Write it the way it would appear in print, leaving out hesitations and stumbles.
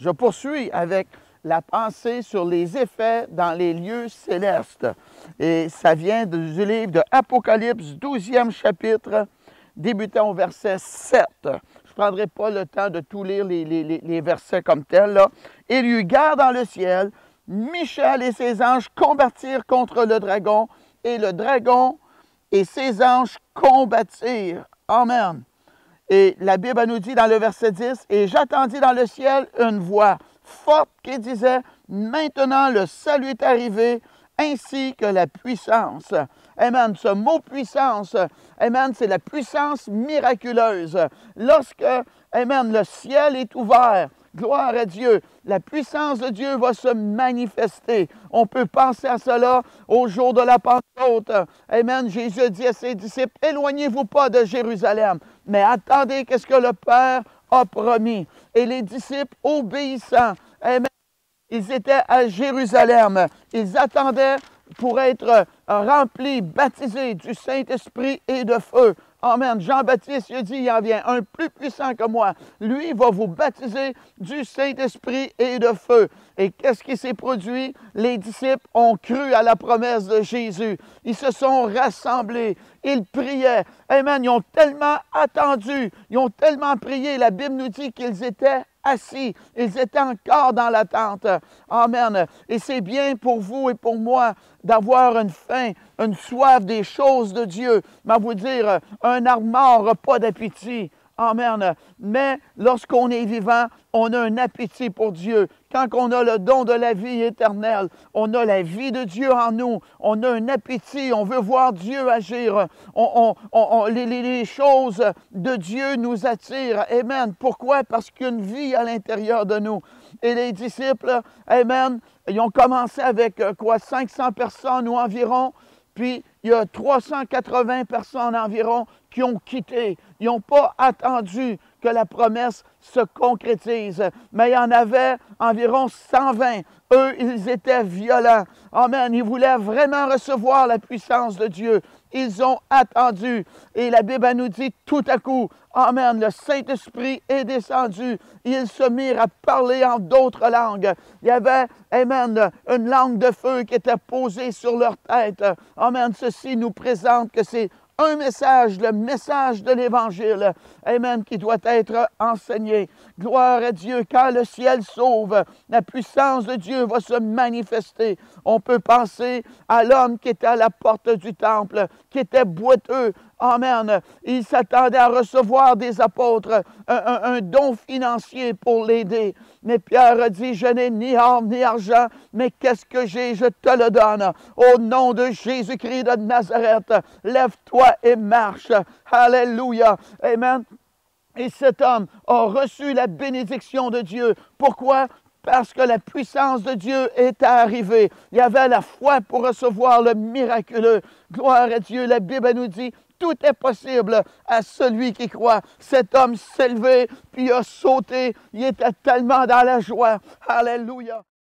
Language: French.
Je poursuis avec la pensée sur les effets dans les lieux célestes. Et ça vient du livre de Apocalypse, 12e chapitre, débutant au verset 7. Je ne prendrai pas le temps de tout lire les versets comme tels. Là. Il y eut guerre dans le ciel. Michel et ses anges combattirent contre le dragon, et le dragon et ses anges combattirent. Amen. Et la Bible nous dit dans le verset 10, « Et j'attendis dans le ciel une voix forte qui disait, « Maintenant le salut est arrivé, ainsi que la puissance. » Amen. Ce mot puissance, amen, c'est la puissance miraculeuse. Lorsque, amen, le ciel est ouvert, gloire à Dieu, la puissance de Dieu va se manifester. On peut penser à cela au jour de la Pentecôte. Amen. Jésus dit à ses disciples, « Éloignez-vous pas de Jérusalem, mais attendez qu'est-ce que le Père a promis. » Et les disciples obéissants, amen, ils étaient à Jérusalem. Ils attendaient pour être remplis, baptisés du Saint-Esprit et de feu. Amen. Jean-Baptiste, il a dit, il en vient un plus puissant que moi. Lui, il va vous baptiser du Saint-Esprit et de feu. Et qu'est-ce qui s'est produit? Les disciples ont cru à la promesse de Jésus. Ils se sont rassemblés. Ils priaient. Amen. Ils ont tellement attendu. Ils ont tellement prié. La Bible nous dit qu'ils étaient assis. Ils étaient encore dans l'attente. Amen. Et c'est bien pour vous et pour moi d'avoir une faim, une soif des choses de Dieu. Mais vous dire, un arbre mort n'a pas d'appétit. Amen. Mais lorsqu'on est vivant, on a un appétit pour Dieu. Quand on a le don de la vie éternelle, on a la vie de Dieu en nous. On a un appétit, on veut voir Dieu agir. Les choses de Dieu nous attirent. Amen. Pourquoi? Parce qu'il y a une vie à l'intérieur de nous. Et les disciples, amen, ils ont commencé avec 500 personnes ou environ. Puis, il y a 380 personnes environ qui ont quitté. Ils n'ont pas attendu que la promesse se concrétise. Mais il y en avait environ 120. Eux, ils étaient violents. Amen. Ils voulaient vraiment recevoir la puissance de Dieu. Ils ont attendu. Et la Bible nous dit tout à coup, amen, le Saint-Esprit est descendu. Ils se mirent à parler en d'autres langues. Il y avait, amen, une langue de feu qui était posée sur leur tête. Amen. Ceci nous présente que c'est un message, le message de l'Évangile, amen, qui doit être enseigné. Gloire à Dieu, quand le ciel s'ouvre, la puissance de Dieu va se manifester. On peut penser à l'homme qui était à la porte du temple, qui était boiteux. Amen. Il s'attendait à recevoir des apôtres, un don financier pour l'aider. Mais Pierre a dit, je n'ai ni or ni argent, mais qu'est-ce que j'ai, je te le donne. Au nom de Jésus-Christ de Nazareth, lève-toi et marche. Alléluia. Amen. Et cet homme a reçu la bénédiction de Dieu. Pourquoi? Parce que la puissance de Dieu est arrivée. Il y avait la foi pour recevoir le miraculeux. Gloire à Dieu. La Bible nous dit, tout est possible à celui qui croit. Cet homme s'est levé, puis a sauté. Il était tellement dans la joie. Alléluia.